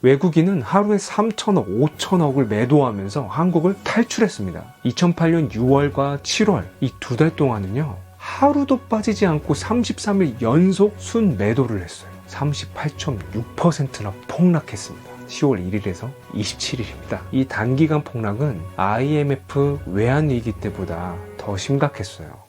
외국인은 하루에 3천억, 5천억을 매도하면서 한국을 탈출했습니다. 2008년 6월과 7월 이 2달 동안은요, 하루도 빠지지 않고 33일 연속 순매도를 했어요. 38.6%나 폭락했습니다. 10월 1일에서 27일입니다. 이 단기간 폭락은 IMF 외환위기 때보다 더 심각했어요.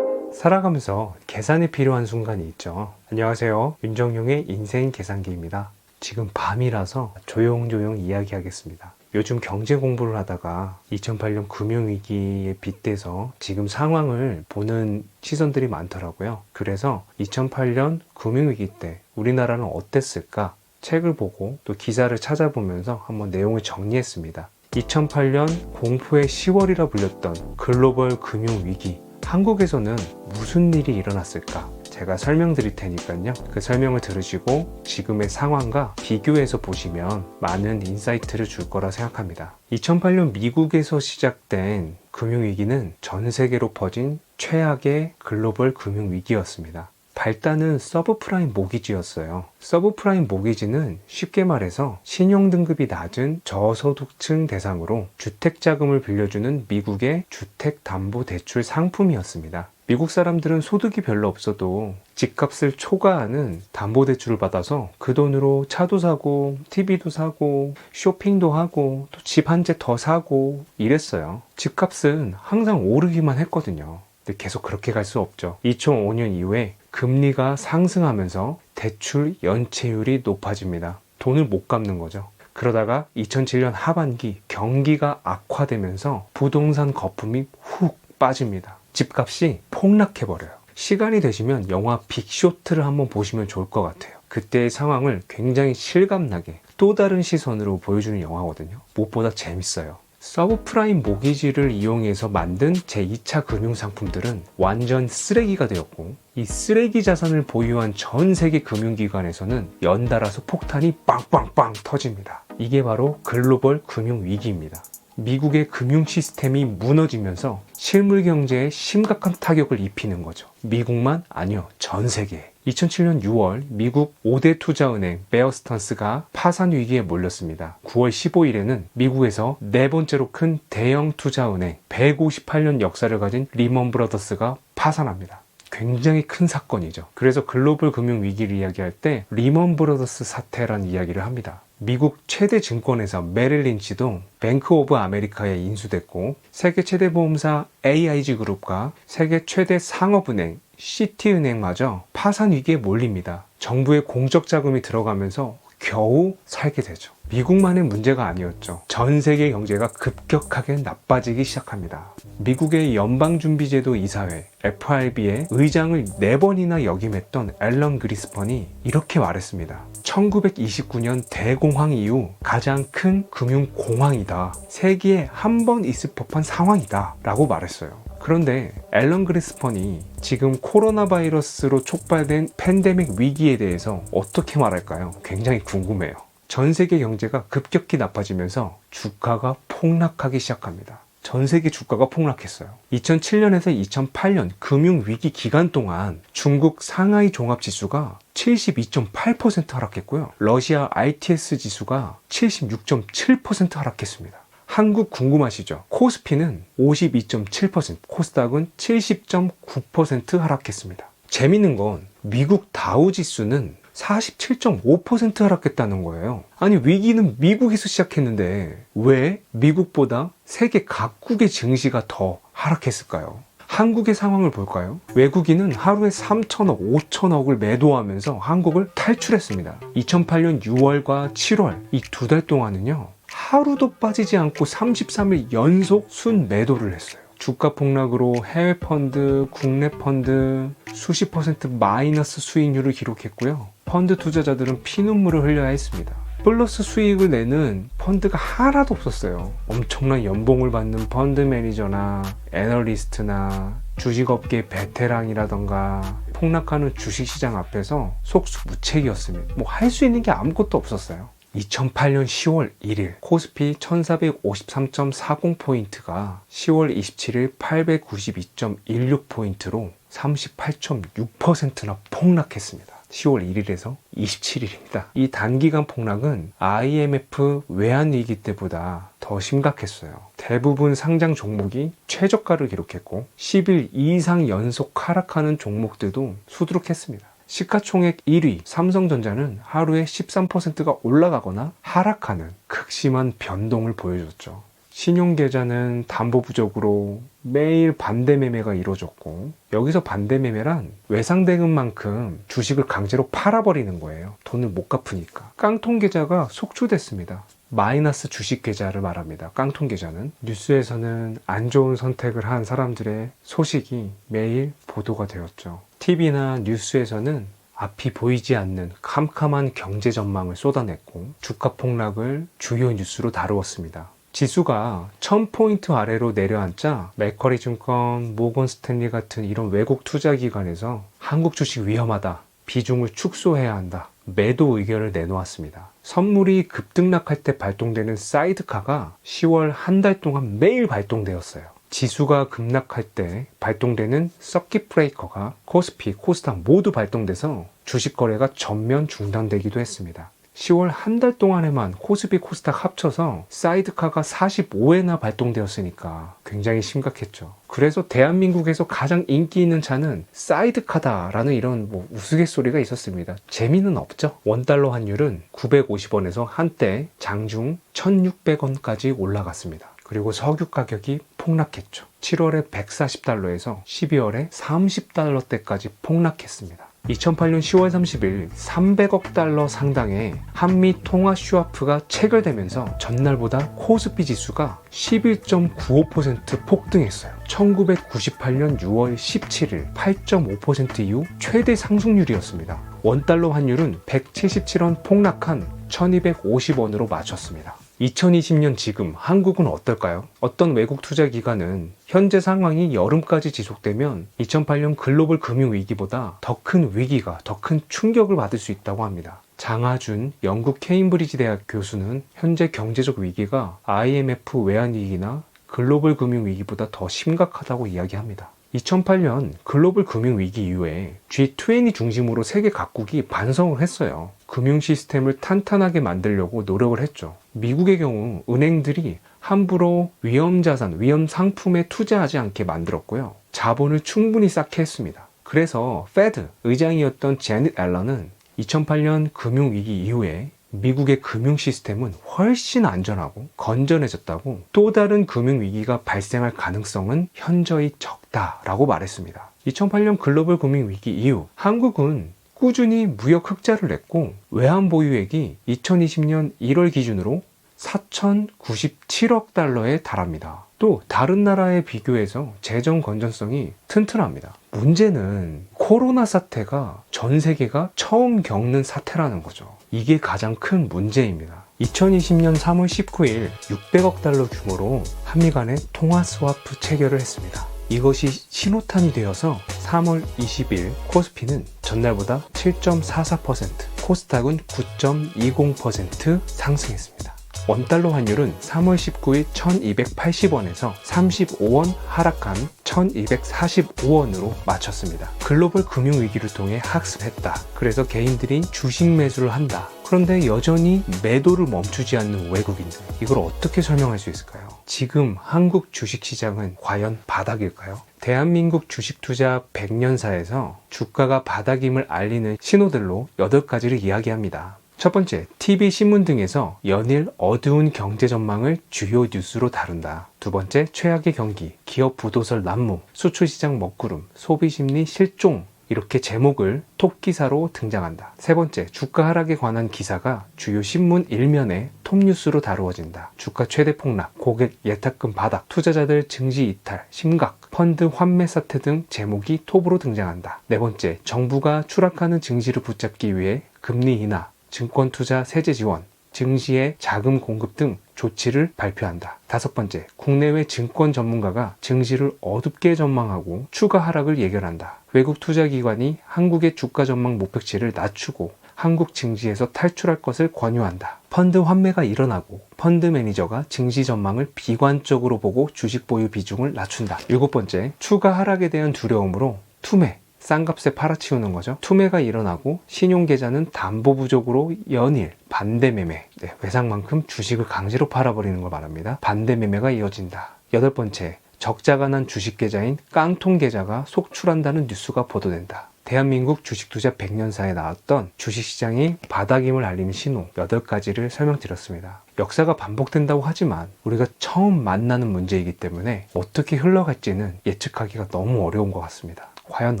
살아가면서 계산이 필요한 순간이 있죠. 안녕하세요. 윤정용의 인생 계산기입니다. 지금 밤이라서 조용조용 이야기하겠습니다. 요즘 경제 공부를 하다가 2008년 금융위기에 빗대서 지금 상황을 보는 시선들이 많더라고요. 그래서 2008년 금융위기 때 우리나라는 어땠을까? 책을 보고 또 기사를 찾아보면서 한번 내용을 정리했습니다. 2008년 공포의 10월이라 불렸던 글로벌 금융위기, 한국에서는 무슨 일이 일어났을까? 제가 설명드릴 테니까요. 그 설명을 들으시고 지금의 상황과 비교해서 보시면 많은 인사이트를 줄 거라 생각합니다. 2008년 미국에서 시작된 금융위기는 전 세계로 퍼진 최악의 글로벌 금융위기였습니다. 발단은 서브프라임 모기지였어요. 서브프라임 모기지는 쉽게 말해서 신용등급이 낮은 저소득층 대상으로 주택자금을 빌려주는 미국의 주택담보대출 상품이었습니다. 미국 사람들은 소득이 별로 없어도 집값을 초과하는 담보대출을 받아서 그 돈으로 차도 사고 TV도 사고 쇼핑도 하고 또 집 한 채 더 사고 이랬어요. 집값은 항상 오르기만 했거든요. 근데 계속 그렇게 갈 수 없죠. 2005년 이후에 금리가 상승하면서 대출 연체율이 높아집니다. 돈을 못 갚는 거죠. 그러다가 2007년 하반기 경기가 악화되면서 부동산 거품이 훅 빠집니다. 집값이 폭락해버려요. 시간이 되시면 영화 빅쇼트를 한번 보시면 좋을 것 같아요. 그때의 상황을 굉장히 실감나게 또 다른 시선으로 보여주는 영화거든요. 무엇보다 재밌어요. 서브프라임 모기지를 이용해서 만든 제2차 금융상품들은 완전 쓰레기가 되었고, 이 쓰레기 자산을 보유한 전 세계 금융기관에서는 연달아서 폭탄이 빵빵빵 터집니다. 이게 바로 글로벌 금융위기입니다. 미국의 금융 시스템이 무너지면서 실물 경제에 심각한 타격을 입히는 거죠. 미국만 아니요, 전 세계에. 2007년 6월 미국 5대 투자은행 베어스턴스가 파산 위기에 몰렸습니다. 9월 15일에는 미국에서 네 번째로 큰 대형 투자은행 158년 역사를 가진 리먼 브라더스가 파산합니다. 굉장히 큰 사건이죠. 그래서 글로벌 금융 위기를 이야기할 때 리먼 브라더스 사태라는 이야기를 합니다. 미국 최대 증권회사 메릴 린치도 뱅크 오브 아메리카에 인수됐고, 세계 최대 보험사 AIG 그룹과 세계 최대 상업은행 시티은행마저 파산 위기에 몰립니다. 정부의 공적 자금이 들어가면서 겨우 살게 되죠. 미국만의 문제가 아니었죠. 전 세계 경제가 급격하게 나빠지기 시작합니다. 미국의 연방준비제도 이사회 FRB의 의장을 4번이나 역임했던 앨런 그리스펀이 이렇게 말했습니다. 1929년 대공황 이후 가장 큰 금융공황이다. 세계에 한 번 있을 법한 상황이다 라고 말했어요. 그런데 앨런 그리스펀이 지금 코로나 바이러스로 촉발된 팬데믹 위기에 대해서 어떻게 말할까요? 굉장히 궁금해요. 전 세계 경제가 급격히 나빠지면서 주가가 폭락하기 시작합니다. 전 세계 주가가 폭락했어요. 2007년에서 2008년 금융위기 기간 동안 중국 상하이 종합지수가 72.8% 하락했고요. 러시아 ITS 지수가 76.7% 하락했습니다. 한국 궁금하시죠? 코스피는 52.7%, 코스닥은 70.9% 하락했습니다. 재밌는 건 미국 다우지수는 47.5% 하락했다는 거예요. 아니, 위기는 미국에서 시작했는데 왜 미국보다 세계 각국의 증시가 더 하락했을까요? 한국의 상황을 볼까요? 외국인은 하루에 3천억, 5천억을 매도하면서 한국을 탈출했습니다. 2008년 6월과 7월 이 2달 동안은요, 하루도 빠지지 않고 33일 연속 순매도를 했어요. 주가 폭락으로 해외 펀드, 국내 펀드 수십 퍼센트 마이너스 수익률을 기록했고요. 펀드 투자자들은 피눈물을 흘려야 했습니다. 플러스 수익을 내는 펀드가 하나도 없었어요. 엄청난 연봉을 받는 펀드 매니저나 애널리스트나 주식업계 베테랑이라던가 폭락하는 주식시장 앞에서 속수무책이었습니다. 뭐 할 수 있는 게 아무것도 없었어요. 2008년 10월 1일 코스피 1453.40포인트가 10월 27일 892.16포인트로 38.6%나 폭락했습니다. 10월 1일에서 27일입니다. 이 단기간 폭락은 IMF 외환위기 때보다 더 심각했어요. 대부분 상장 종목이 최저가를 기록했고 10일 이상 연속 하락하는 종목들도 수두룩했습니다. 시가총액 1위 삼성전자는 하루에 13%가 올라가거나 하락하는 극심한 변동을 보여줬죠. 신용계좌는 담보 부족으로 매일 반대 매매가 이루어졌고, 여기서 반대 매매란 외상대금만큼 주식을 강제로 팔아버리는 거예요. 돈을 못 갚으니까. 깡통계좌가 속출됐습니다. 마이너스 주식 계좌를 말합니다. 깡통 계좌는. 뉴스에서는 안 좋은 선택을 한 사람들의 소식이 매일 보도가 되었죠. TV나 뉴스에서는 앞이 보이지 않는 캄캄한 경제 전망을 쏟아냈고 주가 폭락을 주요 뉴스로 다루었습니다. 지수가 1000포인트 아래로 내려앉자 맥쿼리 증권, 모건 스탠리 같은 이런 외국 투자기관에서 한국 주식 위험하다, 비중을 축소해야 한다, 매도 의견을 내놓았습니다. 선물이 급등락할 때 발동되는 사이드카가 10월 한 달 동안 매일 발동되었어요. 지수가 급락할 때 발동되는 서킷 브레이커가 코스피, 코스닥 모두 발동돼서 주식 거래가 전면 중단되기도 했습니다. 10월 한 달 동안에만 코스피, 코스닥 합쳐서 사이드카가 45회나 발동되었으니까 굉장히 심각했죠. 그래서 대한민국에서 가장 인기 있는 차는 사이드카다라는 이런 우스갯소리가 있었습니다. 재미는 없죠. 원달러 환율은 950원에서 한때 장중 1600원까지 올라갔습니다. 그리고 석유 가격이 폭락했죠. 7월에 140달러에서 12월에 30달러대까지 폭락했습니다. 2008년 10월 30일 300억 달러 상당의 한미 통화 스와프가 체결되면서 전날보다 코스피 지수가 11.95% 폭등했어요. 1998년 6월 17일 8.5% 이후 최대 상승률이었습니다. 원달러 환율은 177원 폭락한 1250원으로 맞췄습니다. 2020년 지금 한국은 어떨까요? 어떤 외국 투자 기관은 현재 상황이 여름까지 지속되면 2008년 글로벌 금융위기보다 더 큰 위기가, 더 큰 충격을 받을 수 있다고 합니다. 장하준 영국 케임브리지 대학 교수는 현재 경제적 위기가 IMF 외환위기나 글로벌 금융위기보다 더 심각하다고 이야기합니다. 2008년 글로벌 금융위기 이후에 G20 중심으로 세계 각국이 반성을 했어요. 금융 시스템을 탄탄하게 만들려고 노력을 했죠. 미국의 경우 은행들이 함부로 위험자산, 위험상품에 투자하지 않게 만들었고요. 자본을 충분히 쌓게 했습니다. 그래서 페드 의장이었던 제닛 앨런은 2008년 금융위기 이후에 미국의 금융 시스템은 훨씬 안전하고 건전해졌다고, 또 다른 금융위기가 발생할 가능성은 현저히 적다라고 말했습니다. 2008년 글로벌 금융위기 이후 한국은 꾸준히 무역 흑자를 냈고 외환 보유액이 2020년 1월 기준으로 4,097억 달러에 달합니다. 또 다른 나라에 비교해서 재정 건전성이 튼튼합니다. 문제는 코로나 사태가 전 세계가 처음 겪는 사태라는 거죠. 이게 가장 큰 문제입니다. 2020년 3월 19일 600억 달러 규모로 한미 간의 통화 스와프 체결을 했습니다. 이것이 신호탄이 되어서 3월 20일 코스피는 전날보다 7.44%, 코스닥은 9.20% 상승했습니다. 원달러 환율은 3월 19일 1280원에서 35원 하락한 1245원으로 맞췄습니다. 글로벌 금융위기를 통해 학습했다. 그래서 개인들이 주식 매수를 한다. 그런데 여전히 매도를 멈추지 않는 외국인들, 이걸 어떻게 설명할 수 있을까요? 지금 한국 주식시장은 과연 바닥일까요? 대한민국 주식투자 100년사에서 주가가 바닥임을 알리는 신호들로 8가지를 이야기합니다. 첫 번째, TV, 신문 등에서 연일 어두운 경제 전망을 주요 뉴스로 다룬다. 두 번째, 최악의 경기, 기업 부도설 난무, 수출시장 먹구름, 소비심리 실종, 이렇게 제목을 톱기사로 등장한다. 세 번째, 주가 하락에 관한 기사가 주요 신문 일면에 톱뉴스로 다루어진다. 주가 최대 폭락, 고객 예탁금 바닥, 투자자들 증시 이탈, 심각, 펀드 환매 사태 등 제목이 톱으로 등장한다. 네 번째, 정부가 추락하는 증시를 붙잡기 위해 금리 인하, 증권 투자 세제 지원, 증시의 자금 공급 등 조치를 발표한다. 다섯 번째, 국내외 증권 전문가가 증시를 어둡게 전망하고 추가 하락을 예견한다. 외국 투자기관이 한국의 주가 전망 목표치를 낮추고 한국 증시에서 탈출할 것을 권유한다. 펀드 환매가 일어나고 펀드 매니저가 증시 전망을 비관적으로 보고 주식 보유 비중을 낮춘다. 일곱 번째, 추가 하락에 대한 두려움으로 투매, 싼값에 팔아치우는 거죠. 투매가 일어나고 신용계좌는 담보 부족으로 연일 반대매매, 외상만큼 주식을 강제로 팔아버리는 걸 말합니다. 반대매매가 이어진다. 8번째, 적자가 난 주식계좌인 깡통계좌가 속출한다는 뉴스가 보도된다. 대한민국 주식투자 100년사에 나왔던 주식시장이 바닥임을 알리는 신호 8가지를 설명드렸습니다. 역사가 반복된다고 하지만 우리가 처음 만나는 문제이기 때문에 어떻게 흘러갈지는 예측하기가 너무 어려운 것 같습니다. 과연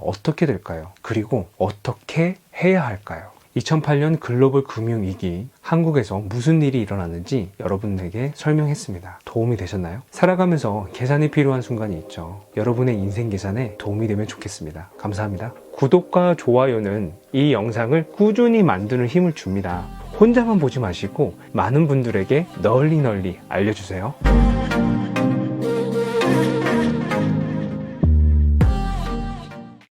어떻게 될까요? 그리고 어떻게 해야 할까요? 2008년 글로벌 금융위기, 한국에서 무슨 일이 일어났는지 여러분에게 설명했습니다. 도움이 되셨나요? 살아가면서 계산이 필요한 순간이 있죠. 여러분의 인생 계산에 도움이 되면 좋겠습니다. 감사합니다. 구독과 좋아요는 이 영상을 꾸준히 만드는 힘을 줍니다. 혼자만 보지 마시고 많은 분들에게 널리 알려주세요.